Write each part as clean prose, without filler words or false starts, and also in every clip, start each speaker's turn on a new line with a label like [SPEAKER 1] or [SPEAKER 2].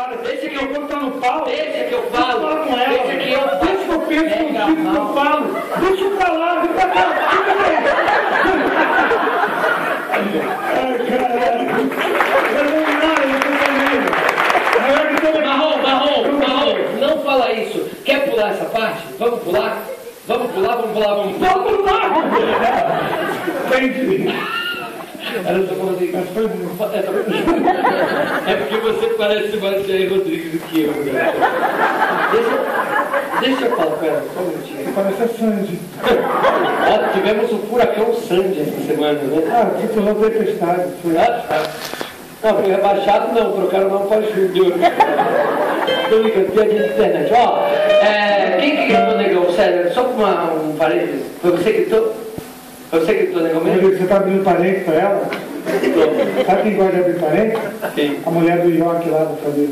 [SPEAKER 1] Para, deixa que eu vou estar no pau.
[SPEAKER 2] Deixa que eu falo.
[SPEAKER 1] Fala com ela.
[SPEAKER 2] Deixa que eu falo.
[SPEAKER 1] Deixa que eu penso contigo que eu falo. Deixa eu falar, vem pra cá. Ai, caralho. Eu não vi nada, eu tô comigo.
[SPEAKER 2] Marrom, não fala isso. Quer pular essa parte? Vamos pular? Vamos pular.
[SPEAKER 1] Vamos lá! Entendi.
[SPEAKER 2] Ela tá falando assim, é porque você parece mais Jair Rodrigues do que eu, cara. Deixa eu falar com ela, só um minutinho.
[SPEAKER 1] Parece a Sandy.
[SPEAKER 2] Ó, tivemos o furacão Sandy essa semana, né?
[SPEAKER 1] Ah, tipo, não tempestade.
[SPEAKER 2] Não, foi rebaixado não, trocaram o nome para Júnior. Tô ligando, piadinha de internet. Ó, quem que gritou, Negão? Sério, só com um parênteses. Foi você que gritou? Foi você que gritou, Negão mesmo?
[SPEAKER 1] Você tá abrindo parente pra ela? Sabe quem gosta de abrir parente?
[SPEAKER 2] Quem?
[SPEAKER 1] A mulher do York lá do Fadeiro.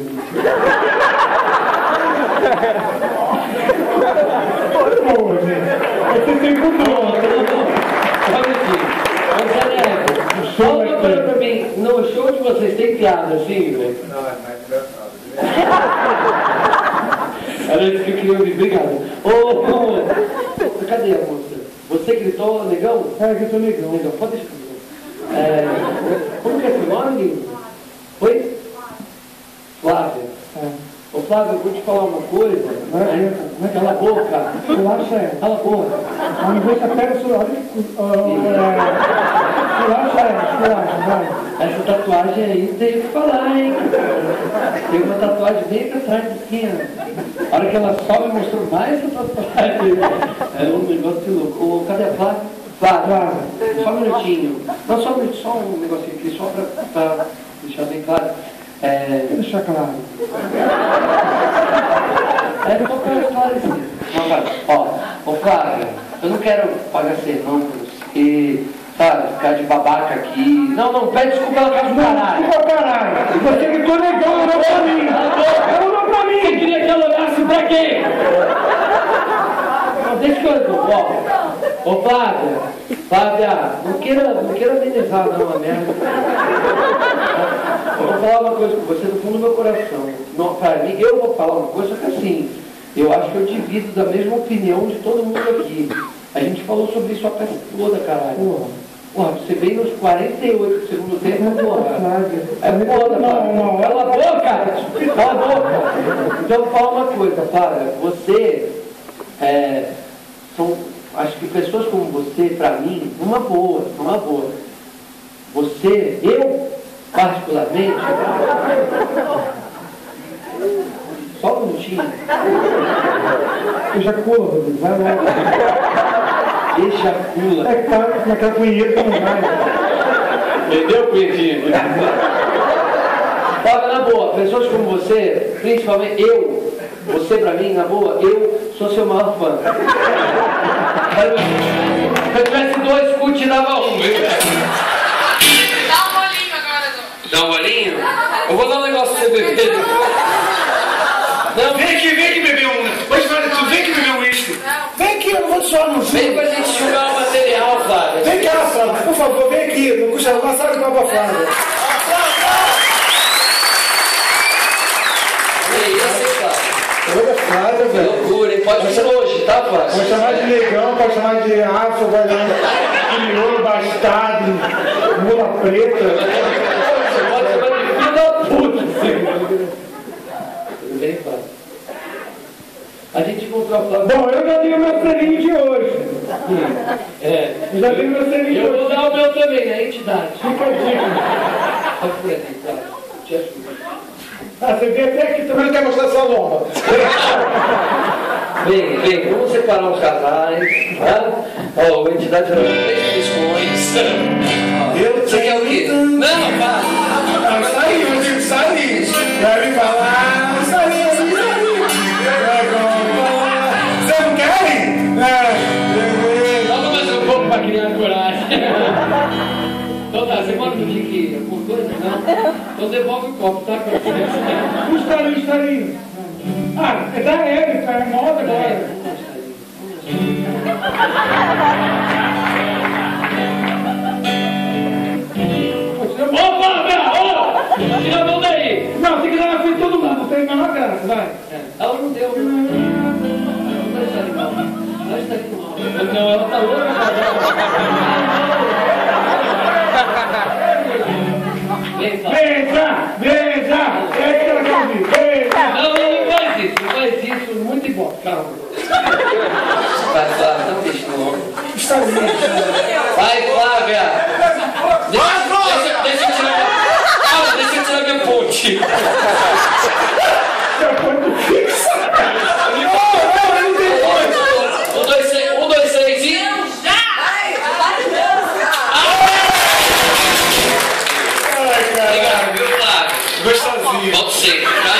[SPEAKER 1] Boa, gente. Você tem controle.
[SPEAKER 2] Fala uma coisa pra mim, no show de vocês tem piada assim, velho?
[SPEAKER 3] Não, é mais engraçado.
[SPEAKER 2] Era isso que eu queria ouvir, obrigado. Cadê a moça? Você gritou, Negão?
[SPEAKER 1] Gritou Negão.
[SPEAKER 2] Negão, pode deixar comigo. Como que é seu nome, Nilo? Oi? Flávia. Ô Flávio, eu vou te falar uma coisa. Cala a boca.
[SPEAKER 1] Relaxa ela.
[SPEAKER 2] Cala a boca.
[SPEAKER 1] A moça pega o celular. Relaxa ela, vai.
[SPEAKER 2] Essa tatuagem aí tem que falar, hein? Tem uma tatuagem bem pra trás aqui, ó. A hora que ela sobe, mostrou mais essa tatuagem. É um negócio de louco. Cadê a Flávia? Flávia, só um minutinho. Não, só um minutinho, só um negocinho aqui, só pra deixar bem claro.
[SPEAKER 1] Deixa claro.
[SPEAKER 2] Só pra esclarecer. Ô Flávia, eu não quero pagar sermão pra você, sabe, ficar de babaca aqui. Não, pede desculpa, ela faz o caralho.
[SPEAKER 1] Desculpa, caralho. Você gritou Negão, olhou pra mim. Olhou pra mim.
[SPEAKER 2] Você queria que ela olhasse pra quê? Deixa que eu... Ô Flávia, não queira amenizar não, a merda. Eu vou falar uma coisa com você do fundo do meu coração. Não, pra mim, eu vou falar uma coisa, só que assim, eu acho que eu divido da mesma opinião de todo mundo aqui. A gente falou sobre isso a peça toda, caralho. Porra, você veio nos 48 do segundo tempo, porra. É foda, não. Cala a boca! Cala a boca! Então, eu vou falar uma coisa, Flávia. Você, acho que pessoas como você, pra mim, numa boa. Você, eu, particularmente, só um minutinho.
[SPEAKER 1] Ejacula, Rodrigo, vai lá.
[SPEAKER 2] Ejacula.
[SPEAKER 1] É claro, naquela punheta não vai.
[SPEAKER 2] Entendeu, punhetinha? Fala na boa, pessoas como você, principalmente você pra mim, na boa, eu sou seu maior fã. Se eu tivesse dois, Cut dava um.
[SPEAKER 4] Dá um bolinho agora,
[SPEAKER 2] Dá um bolinho? Eu vou dar um negócio pra você beber. Não,
[SPEAKER 1] Vem aqui beber um. Mas, velho, tu vem aqui beber um uísque. Vem aqui, eu não vou te suar no
[SPEAKER 2] vem pra gente jogar o material, Flávia.
[SPEAKER 1] Vem cá, Flávio, por favor, vem aqui. Não custa uma salva de palmas pra Flávia. Flávia,
[SPEAKER 2] Que
[SPEAKER 1] velho.
[SPEAKER 2] loucura, hein? Pode ser hoje, tá, Flávia?
[SPEAKER 1] Pode chamar de negão, pode chamar de afro, vai lá. De miolo, bastardo, mula preta.
[SPEAKER 2] Você pode chamar de filho da puta. Tudo bem, Flávia? A gente encontrou a Flávia.
[SPEAKER 1] Bom, eu já tenho meu selinho de hoje. Eu já tenho meu selinho de
[SPEAKER 2] Eu
[SPEAKER 1] hoje.
[SPEAKER 2] vou dar o meu também, né? Entidade.
[SPEAKER 1] Fica a dica.
[SPEAKER 2] Pode por aqui, Flávia. Te ajudo.
[SPEAKER 1] Você vem até aqui também, não quer mostrar sua lomba.
[SPEAKER 2] Vem, vamos separar os casais, tá? Ó, a entidade vai ter 3 piscões. Você quer o quê? Não, para!
[SPEAKER 1] Sai, eu digo, sai. Vai me falar, sai. Você não quer ir?
[SPEAKER 2] Toma mais um pouco pra criar coragem. Então tá, você mora no dia que por coisa, não? Então devolve o copo, tá?
[SPEAKER 1] O estalinho. Ah, é da Érica, é moda agora.
[SPEAKER 2] Opa, velho! Tira a mão daí!
[SPEAKER 1] Não, tem que dar na frente de todo mundo.
[SPEAKER 2] Ela não deu, né? Não está animal. Não está animal. Não, ela está louca, Vem cá. Não faz isso, muito igual, calma. Vai, Flávia, não deixa no ombro. Vai, Flávia! Deixa eu tirar minha ponte. Um, dois, três e... Obrigado, viu, Flávio?
[SPEAKER 1] Gostosinho.
[SPEAKER 2] Volta sempre, tá?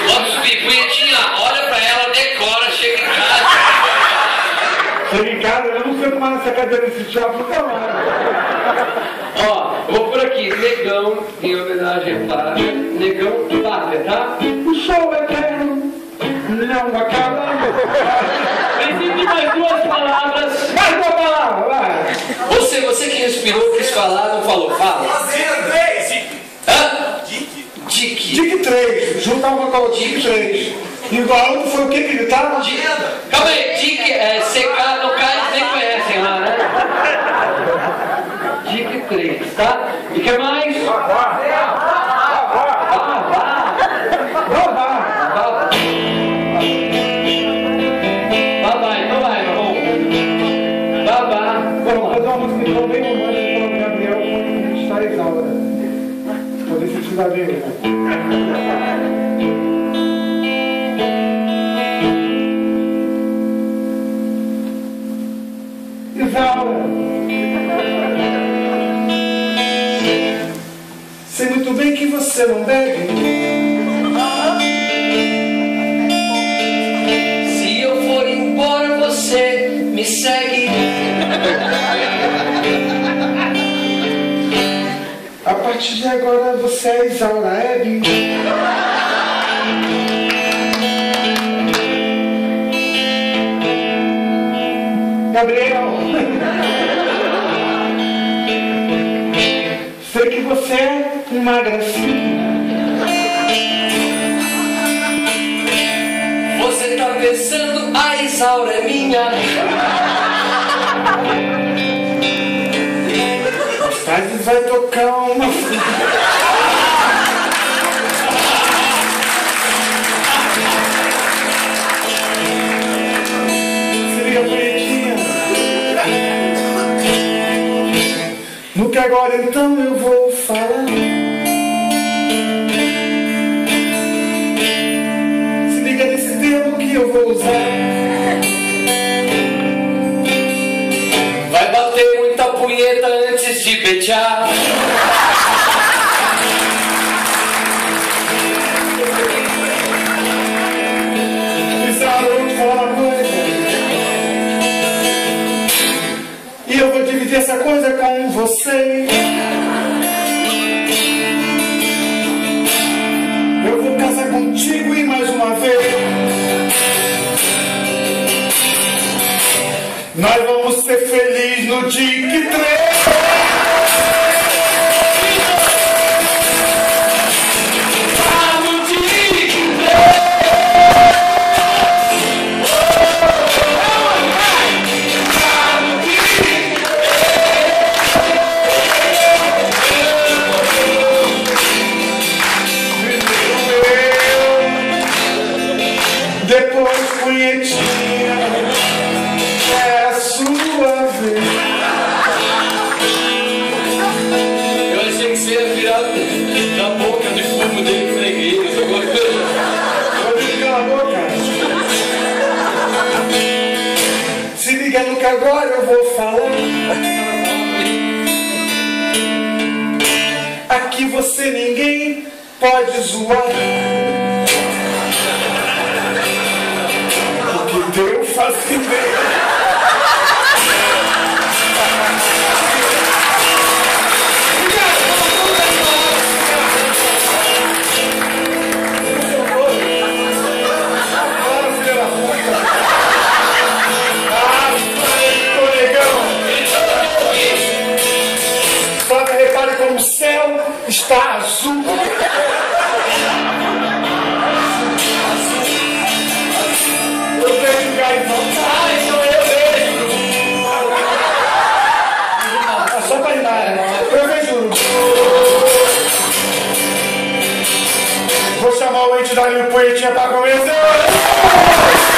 [SPEAKER 2] Vamos subir, punhetinha, olha pra ela, decora, chega em casa.
[SPEAKER 1] Chega em casa, eu não sei tomar nessa cadeira desse teatro nunca mais.
[SPEAKER 2] Ó, eu vou por aqui, Negão, em homenagem a Flávia. Negão, Flávia, tá?
[SPEAKER 1] O show eterno não acaba.
[SPEAKER 2] Preciso de mais duas palavras.
[SPEAKER 1] Mais uma palavra, vai.
[SPEAKER 2] Você que respirou, quis falar, não falou, fala. Hã? Dick.
[SPEAKER 1] 3, juntar uma com a outra, Dick 3. E o outro foi o que ele tava?
[SPEAKER 2] Calma aí, Dick, CK, no cara, eles nem conhecem lá, né? Dick 3, tá? E que mais? Vá. Vai, então vai, meu irmão. Vá.
[SPEAKER 1] Vamos fazer uma música então bem romântica para o Gabriel quando a gente está exaura. Poder se precisar dele, né? Isaura, sei muito bem que você não bebe.
[SPEAKER 2] Se eu for embora, você me segue.
[SPEAKER 1] A partir de agora você é Isaura Hebe. Gabriel, sei que você é uma gracinha.
[SPEAKER 2] Você tá pensando, a Isaura é minha.
[SPEAKER 1] Mas vai tocar uma... Seria bonitinha. No que agora então eu vou falar. Se liga nesse termo que eu vou usar.
[SPEAKER 2] Vai bater muita punheta antes de beijar.
[SPEAKER 1] Isaura, eu vou te falar uma coisa. E eu vou dividir essa coisa com você. Eu vou casar contigo e mais uma vez nós vamos ser felizes no Dick 3. Depois punhetinha, é a sua vez.
[SPEAKER 2] Eu achei que você ia virar da boca de fumo dele freguês, alguma coisa.
[SPEAKER 1] Pode ligar a boca. Se liga no que agora eu vou falar. Aqui você ninguém pode zoar. Eu faço ideia. Só repare como o céu está azul. Deixa o Danilo Poetinha pra começar.